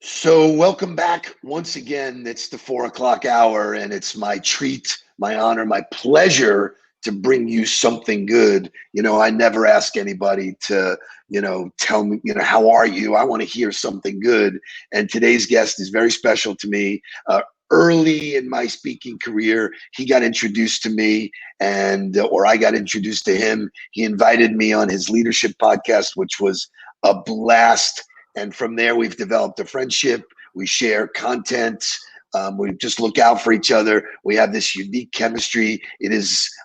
So, welcome back once again. It's the 4 o'clock hour, and it's my treat, my honor, my pleasure to bring you something good. I never ask anybody to, tell me, how are you? I want to hear something good. And today's guest is very special to me. Early in my speaking career, he got introduced to me, or I got introduced to him. He invited me on his leadership podcast, which was a blast. And from there, we've developed a friendship. We share content. We just look out for each other. We have this unique chemistry.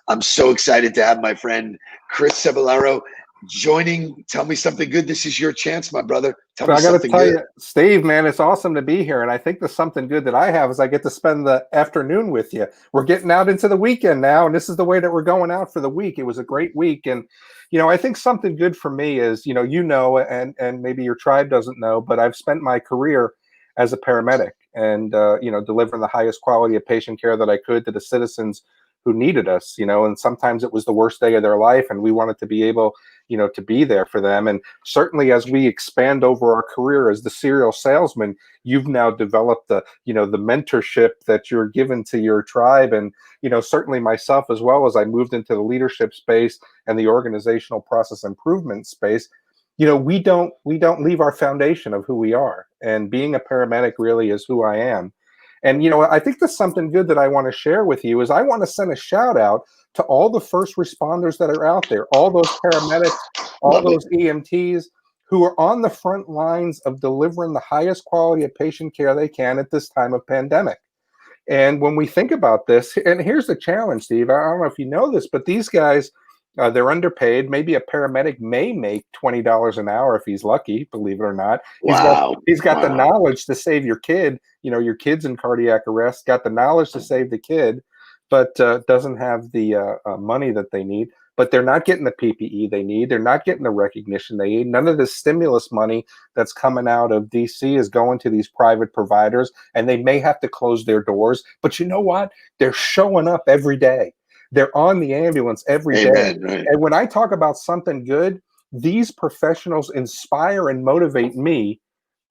I'm so excited to have my friend Chris Cebollero joining. Tell me something good. This is your chance, my brother. Tell So me I got to something tell good. you, Steve, man, it's awesome to be here. And I think the something good that I have is I get to spend the afternoon with you. We're getting out into the weekend now, and this is the way that we're going out for the week. It was a great week. And, I think something good for me is, and maybe your tribe doesn't know, but I've spent my career as a paramedic and, delivering the highest quality of patient care that I could to the citizens who needed us, and sometimes it was the worst day of their life. And we wanted to be able, to be there for them. And certainly as we expand over our career as the serial salesman, you've now developed the mentorship that you're given to your tribe. And, certainly myself, as well as I moved into the leadership space and the organizational process improvement space, we don't leave our foundation of who we are. And being a paramedic really is who I am. And, I think there's something good that I want to share with you is I want to send a shout out to all the first responders that are out there, all those paramedics, all those EMTs who are on the front lines of delivering the highest quality of patient care they can at this time of pandemic. And when we think about this, and here's the challenge, Steve, I don't know if you know this, but these guys, they're underpaid. Maybe a paramedic may make $20 an hour if he's lucky, believe it or not. Wow. He's got the Wow. knowledge to save your kid. Your kid's in cardiac arrest, got the knowledge to save the kid, but doesn't have the money that they need. But they're not getting the PPE they need. They're not getting the recognition they need. None of the stimulus money that's coming out of DC is going to these private providers, and they may have to close their doors. But you know what? They're showing up every day. They're on the ambulance every day. Amen. Right. And when I talk about something good, these professionals inspire and motivate me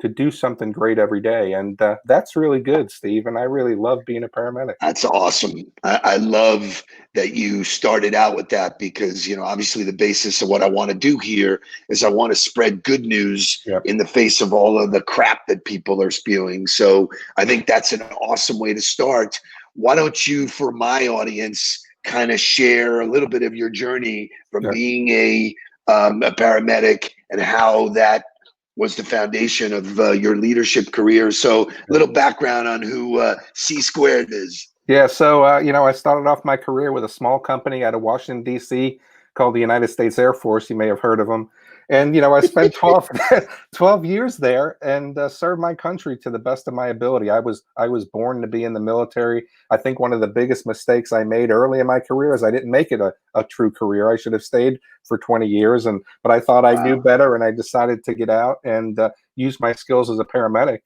to do something great every day. And that's really good, Steve. And I really love being a paramedic. That's awesome. I love that you started out with that because, obviously the basis of what I want to do here is I want to spread good news in the face of all of the crap that people are spewing. So I think that's an awesome way to start. Why don't you, for my audience, kind of share a little bit of your journey from being a paramedic and how that was the foundation of your leadership career. So a little background on who C Squared is. Yeah, so, I started off my career with a small company out of Washington, D.C. called the United States Air Force. You may have heard of them. And, I spent 12 years there and served my country to the best of my ability. I was born to be in the military. I think one of the biggest mistakes I made early in my career is I didn't make it a true career. I should have stayed for 20 years, but I thought I knew better, and I decided to get out and use my skills as a paramedic.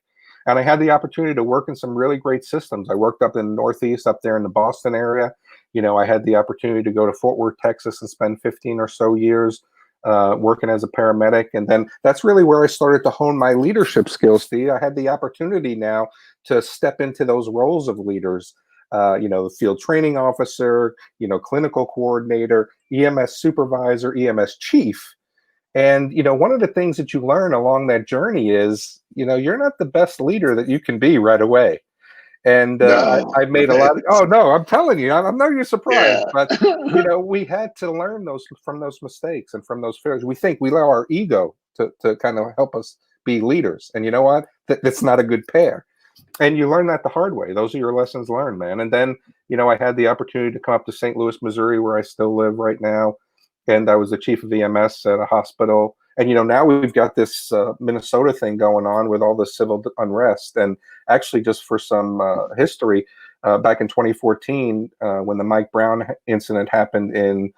And I had the opportunity to work in some really great systems. I worked up in the Northeast, up there in the Boston area. I had the opportunity to go to Fort Worth, Texas, and spend 15 or so years working as a paramedic. And then that's really where I started to hone my leadership skills, Steve. I had the opportunity now to step into those roles of leaders, the field training officer, clinical coordinator, EMS supervisor, EMS chief. And, one of the things that you learn along that journey is, you're not the best leader that you can be right away. And I made a lot of, oh, no, I'm telling you, I know you're surprised, but, we had to learn from those mistakes and from those failures. We think we allow our ego to kind of help us be leaders. And you know what? That's not a good pair. And you learn that the hard way. Those are your lessons learned, man. And then, I had the opportunity to come up to St. Louis, Missouri, where I still live right now. And I was the chief of EMS at a hospital. And, now we've got this Minnesota thing going on with all the civil unrest. And actually, just for some history, back in 2014, when the Mike Brown incident happened in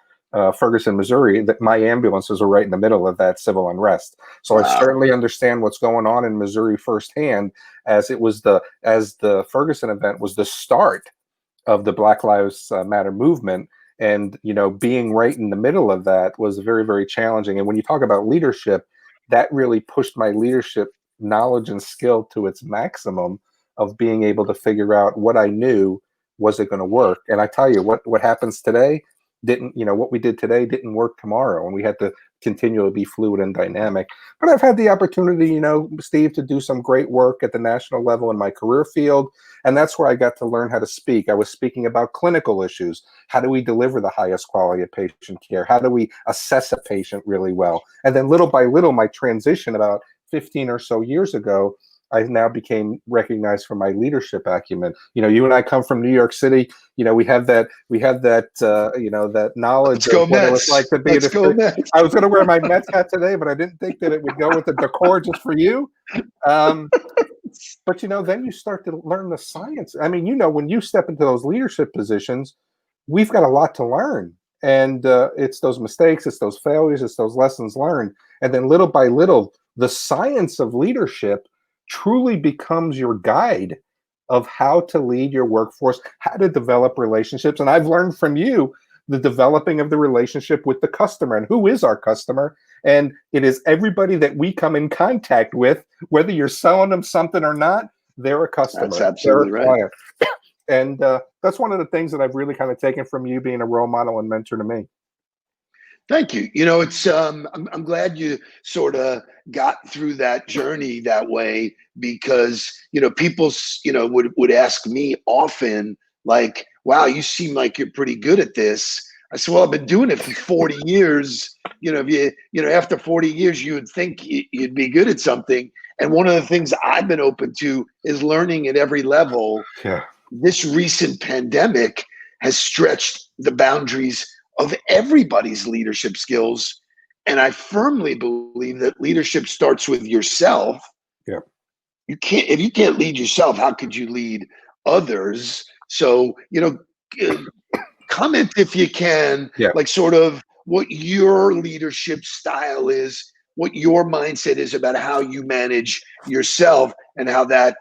Ferguson, Missouri, that my ambulances were right in the middle of that civil unrest. So I certainly understand what's going on in Missouri firsthand, as the Ferguson event was the start of the Black Lives Matter movement. And, being right in the middle of that was very, very challenging. And when you talk about leadership, that really pushed my leadership knowledge and skill to its maximum of being able to figure out what I knew, was it going to work? And I tell you what happens today didn't, what we did today didn't work tomorrow, and we had to continually be fluid and dynamic. But I've had the opportunity, Steve, to do some great work at the national level in my career field. And that's where I got to learn how to speak. I was speaking about clinical issues. How do we deliver the highest quality of patient care? How do we assess a patient really well? And then little by little, my transition about 15 or so years ago, I now became recognized for my leadership acumen. You and I come from New York City. We have that that knowledge of what it was like to be. I was going to wear my Mets hat today, but I didn't think that it would go with the decor just for you. But then you start to learn the science. I mean, when you step into those leadership positions, we've got a lot to learn. And it's those mistakes, it's those failures, it's those lessons learned. And then little by little, the science of leadership truly becomes your guide of how to lead your workforce, how to develop relationships. And I've learned from you the developing of the relationship with the customer. And who is our customer? And it is everybody that we come in contact with, whether you're selling them something or not, they're a customer. That's absolutely they're a client. And that's one of the things that I've really kind of taken from you being a role model and mentor to me. Thank you. It's I'm glad you sort of got through that journey that way, because people would ask me often, like, wow, you seem like you're pretty good at this. I said, well, I've been doing it for 40 years. If after 40 years you would think you'd be good at something. And one of the things I've been open to is learning at every level. Yeah. This recent pandemic has stretched the boundaries of everybody's leadership skills. And I firmly believe that leadership starts with yourself. Yeah. If you can't lead yourself, how could you lead others? So, comment if you can, like sort of what your leadership style is, what your mindset is about how you manage yourself, and how that,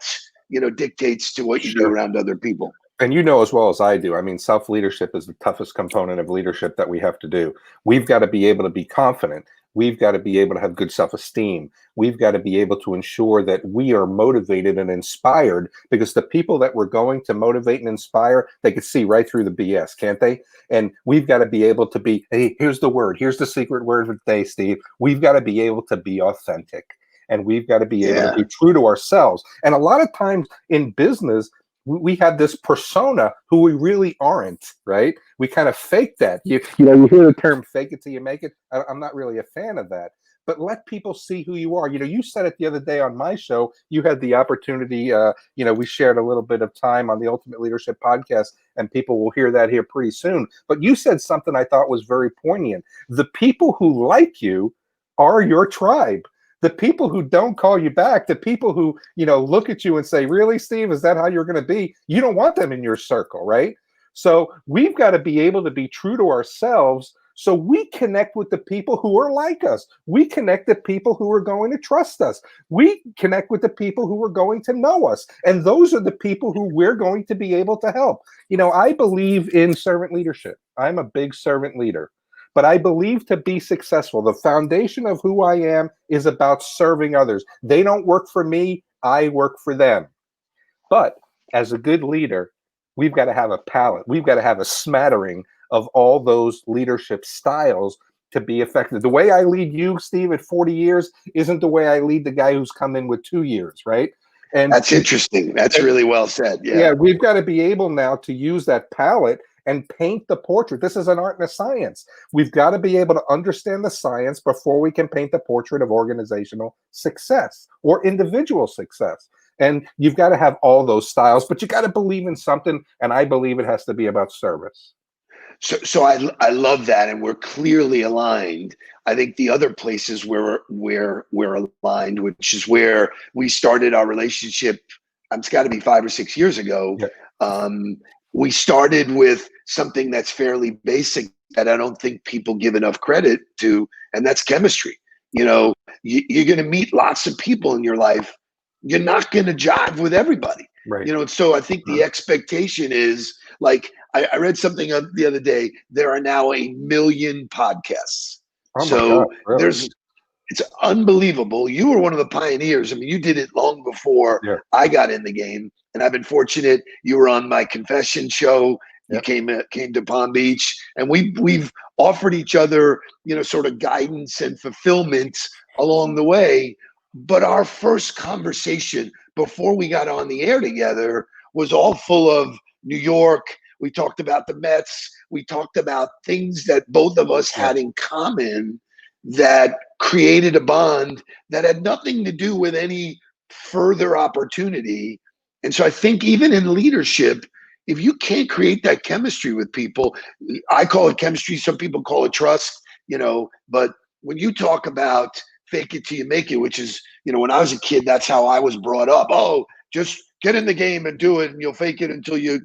dictates to what you do around other people. And as well as I do, I mean, self-leadership is the toughest component of leadership that we have to do. We've got to be able to be confident. We've got to be able to have good self-esteem. We've got to be able to ensure that we are motivated and inspired, because the people that we're going to motivate and inspire, they can see right through the BS, can't they? And we've got to be able to be, hey, here's the word. Here's the secret word of the day, Steve. We've got to be able to be authentic, and we've got to be able to be true to ourselves. And a lot of times in business, we have this persona who we really aren't, right? We kind of fake that. You hear the term "fake it till you make it." I'm not really a fan of that. But let people see who you are. You said it the other day on my show. You had the opportunity. We shared a little bit of time on the Ultimate Leadership podcast, and people will hear that here pretty soon. But you said something I thought was very poignant. The people who like you are your tribe. The people who don't call you back, the people who, look at you and say, really, Steve, is that how you're going to be? You don't want them in your circle, right? So we've got to be able to be true to ourselves, so we connect with the people who are like us. We connect the people who are going to trust us. We connect with the people who are going to know us. And those are the people who we're going to be able to help. I believe in servant leadership. I'm a big servant leader. But I believe to be successful, the foundation of who I am is about serving others. They don't work for me, I work for them. But as a good leader, we've got to have a palette. We've got to have a smattering of all those leadership styles to be effective. The way I lead you, Steve, at 40 years isn't the way I lead the guy who's come in with 2 years, right? And that's interesting. That's really well said. Yeah, we've got to be able now to use that palette and paint the portrait. This is an art and a science. We've got to be able to understand the science before we can paint the portrait of organizational success or individual success. And you've got to have all those styles, but you got to believe in something. And I believe it has to be about service. So I love that, and we're clearly aligned. I think the other places where we're aligned, which is where we started our relationship, it's got to be 5 or 6 years ago. Yeah. We started with something that's fairly basic that I don't think people give enough credit to, and that's chemistry. You're going to meet lots of people in your life. You're not going to jive with everybody. Right. And so I think the expectation is, like, I read something the other day. There are now 1 million podcasts. Oh my God, really? It's unbelievable. You were one of the pioneers. I mean, you did it long before Yeah. I got in the game, and I've been fortunate. You were on my confession show. You Yep. came to Palm Beach, and we've offered each other, sort of guidance and fulfillment along the way. But our first conversation before we got on the air together was all full of New York. We talked about the Mets. We talked about things that both of us Yeah. had in common that created a bond that had nothing to do with any further opportunity. And so I think even in leadership, if you can't create that chemistry with people, I call it chemistry, some people call it trust, but when you talk about fake it till you make it, which is, when I was a kid, that's how I was brought up. Oh, just get in the game and do it, and you'll fake it until you.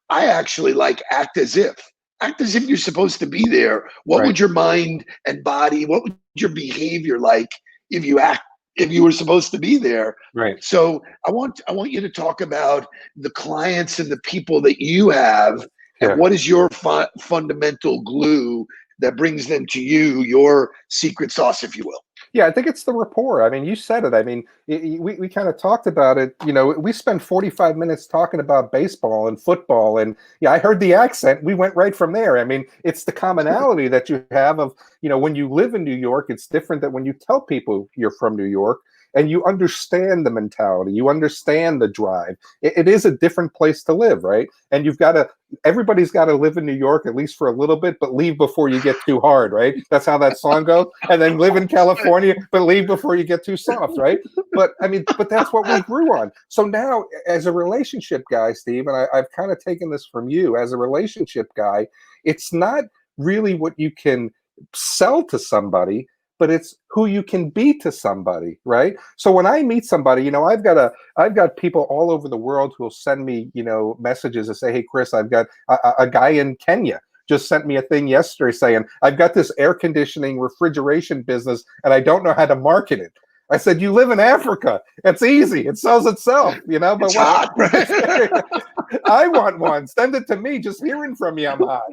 I actually like act as if. Act as if you're supposed to be there. What Right. would your mind and body, what would your behavior like if you were supposed to be there? Right. So I want you to talk about the clients and the people that you have, and Yeah. what is your fundamental glue that brings them to you, your secret sauce, if you will. Yeah, I think it's the rapport. I mean, you said it. I mean, we kind of talked about it. We spent 45 minutes talking about baseball and football. And yeah, I heard the accent. We went right from there. I mean, it's the commonality that you have of, when you live in New York, it's different than when you tell people you're from New York. And you understand the mentality, you understand the drive. It is a different place to live, right? And everybody's got to live in New York, at least for a little bit, but leave before you get too hard, right? That's how that song goes. And then live in California, but leave before you get too soft, right? But that's what we grew on. So now, as a relationship guy, Steve, and I've kind of taken this from you, as a relationship guy, it's not really what you can sell to somebody, but it's who you can be to somebody, right? So when I meet somebody, I've got people all over the world who will send me, messages and say, "Hey, Chris, I've got a guy in Kenya just sent me a thing yesterday saying, I've got this air conditioning refrigeration business and I don't know how to market it." I said, "You live in Africa. It's easy. It sells itself, But It's hot, right? I want one. Send it to me. Just hearing from you, I'm hot."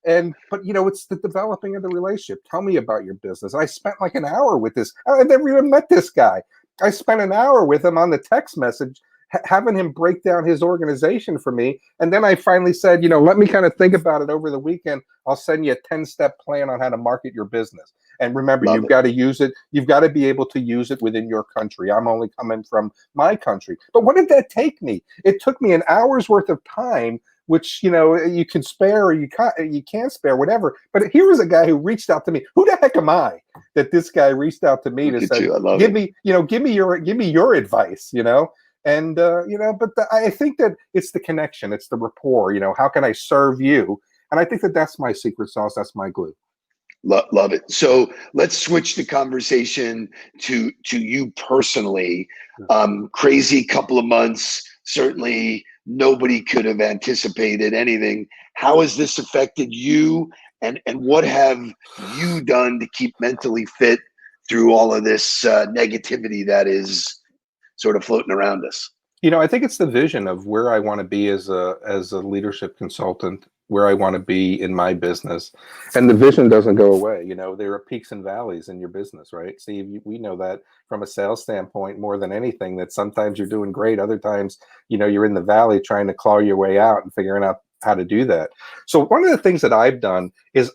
But it's the developing of the relationship. Tell me about your business. I spent like an hour with this. I never even met this guy. I spent an hour with him on the text message, having him break down his organization for me. And then I finally said, let me kind of think about it over the weekend. I'll send you a 10-step plan on how to market your business. And remember, Love you've it. got to use it. You've got to be able to use it within your country. I'm only coming from my country. But what did that take me? It took me an hour's worth of time, which you can spare or you can't spare, whatever. But here was a guy who reached out to me. Who the heck am I that this guy reached out to me Look to at say, you. I love give it. me, give me your advice, And but I think that it's the connection, it's the rapport. How can I serve you? And I think that that's my secret sauce. That's my glue. Love it. So let's switch the conversation to you personally. Crazy couple of months. Certainly nobody could have anticipated anything. How has this affected you, and what have you done to keep mentally fit through all of this negativity that is sort of floating around us? I think it's the vision of where I want to be as a leadership consultant, where I want to be in my business. And the vision doesn't go away. There are peaks and valleys in your business, right? Steve, we know that from a sales standpoint more than anything, that sometimes you're doing great. Other times, you're in the valley trying to claw your way out and figuring out how to do that. So one of the things that I've done is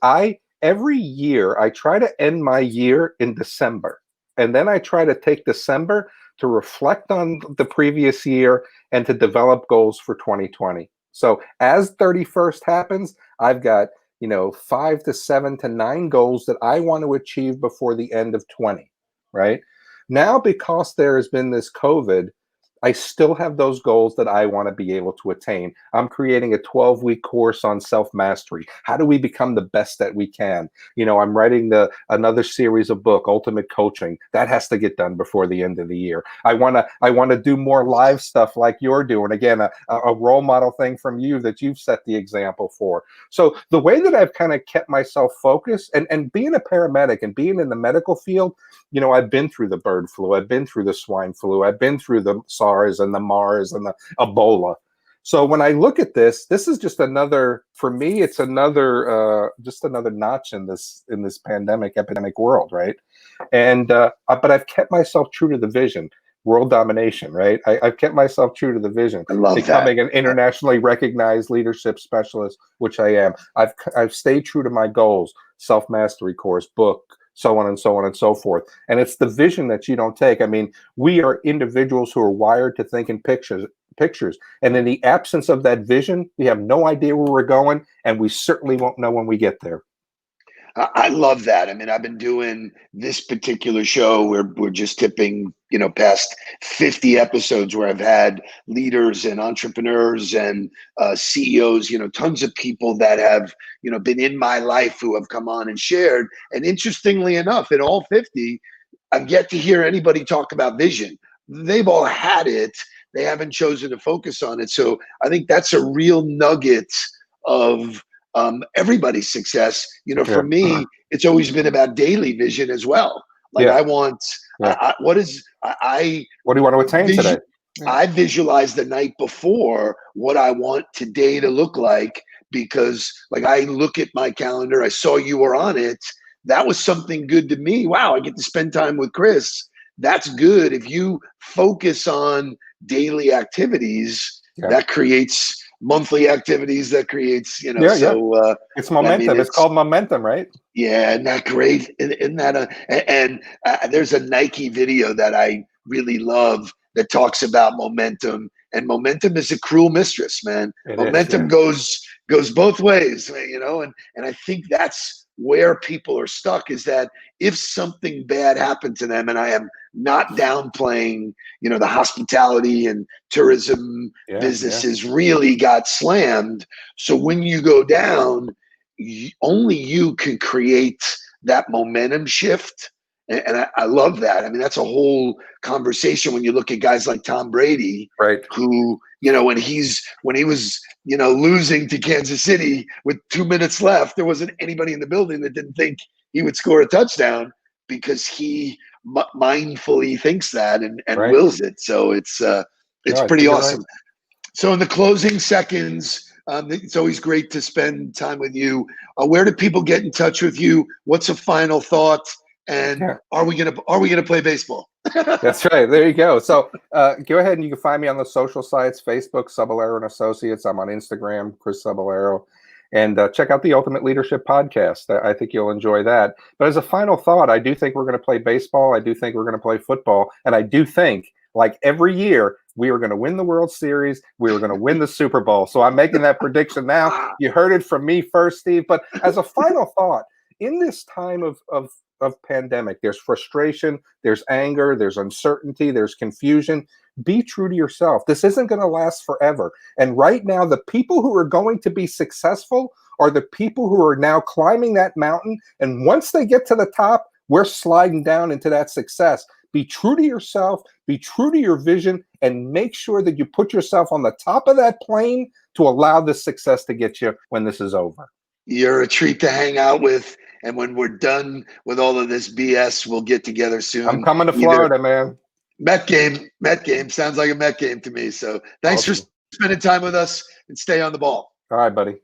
every year I try to end my year in December. And then I try to take December to reflect on the previous year and to develop goals for 2020. So as 31st happens, I've got, 5 to 7 to 9 goals that I want to achieve before the end of 20, right? Now, because there has been this COVID, I still have those goals that I want to be able to attain. I'm creating a 12-week course on self-mastery. How do we become the best that we can? I'm writing another series of book, Ultimate Coaching. That has to get done before the end of the year. I want to do more live stuff like you're doing. Again, a role model thing from you that you've set the example for. So the way that I've kind of kept myself focused, and being a paramedic and being in the medical field, I've been through the bird flu, I've been through the swine flu, I've been through the SARS and the MARS and the Ebola. So when I look at this, this is just another, for me, it's another, just another notch in this pandemic, epidemic world, right? And but I've kept myself true to the vision, world domination, right? I've kept myself true to the vision, I love that. becoming an internationally recognized leadership specialist, which I am. I've stayed true to my goals, self-mastery course, book, so on and so on and so forth. And it's the vision that you don't take. I mean, we are individuals who are wired to think in pictures. And in the absence of that vision, we have no idea where we're going, and we certainly won't know when we get there. I love that. I mean, I've been doing this particular show where we're just tipping, past 50 episodes where I've had leaders and entrepreneurs and CEOs, tons of people that have, been in my life who have come on and shared. And interestingly enough, in all 50, I've yet to hear anybody talk about vision. They've all had it. They haven't chosen to focus on it. So I think that's a real nugget of everybody's success. For Yeah. me, it's always been about daily vision as well. Like Yeah. I want, Yeah. what do you want to attain today? Yeah. I visualize the night before what I want today to look like, because like I look at my calendar, I saw you were on it. That was something good to me. Wow, I get to spend time with Chris. That's good. If you focus on daily activities, Yeah. that creates monthly activities, that creates, Yeah. so it's momentum. I mean, it's called momentum, right? yeah, isn't that great? Isn't that there's a Nike video that I really love that talks about momentum, and momentum is a cruel mistress, man. It is, Momentum goes both ways, and I think that's where people are stuck, is that if something bad happened to them, and I am not downplaying, the hospitality and tourism businesses really got slammed. So when you go down, only you can create that momentum shift. And I love that. I mean, that's a whole conversation when you look at guys like Tom Brady, right? Who, when he was, losing to Kansas City with 2 minutes left, there wasn't anybody in the building that didn't think he would score a touchdown, because he mindfully thinks that and Right. wills it. So it's pretty awesome. Right. So in the closing seconds, it's always great to spend time with you. Where do people get in touch with you? What's a final thought? And are we gonna play baseball? That's right. There you go. So go ahead and you can find me on the social sites: Facebook, Cebollero Associates. I'm on Instagram, Chris Cebollero. And check out the Ultimate Leadership Podcast. I think you'll enjoy that. But as a final thought, I do think we're going to play baseball. I do think we're going to play football. And I do think, like every year, we are going to win the World Series. We are going to win the Super Bowl. So I'm making that prediction now. You heard it from me first, Steve. But as a final thought, in this time of pandemic, there's frustration, there's anger, there's uncertainty, there's confusion. Be true to yourself. This isn't going to last forever. And right now, the people who are going to be successful are the people who are now climbing that mountain. And once they get to the top, we're sliding down into that success. Be true to yourself, be true to your vision, and make sure that you put yourself on the top of that plane to allow this success to get you when this is over. You're a treat to hang out with. And when we're done with all of this BS, we'll get together soon. I'm coming to Florida, man. Met game. Sounds like a Met game to me. So thanks for spending time with us, and stay on the ball. All right, buddy.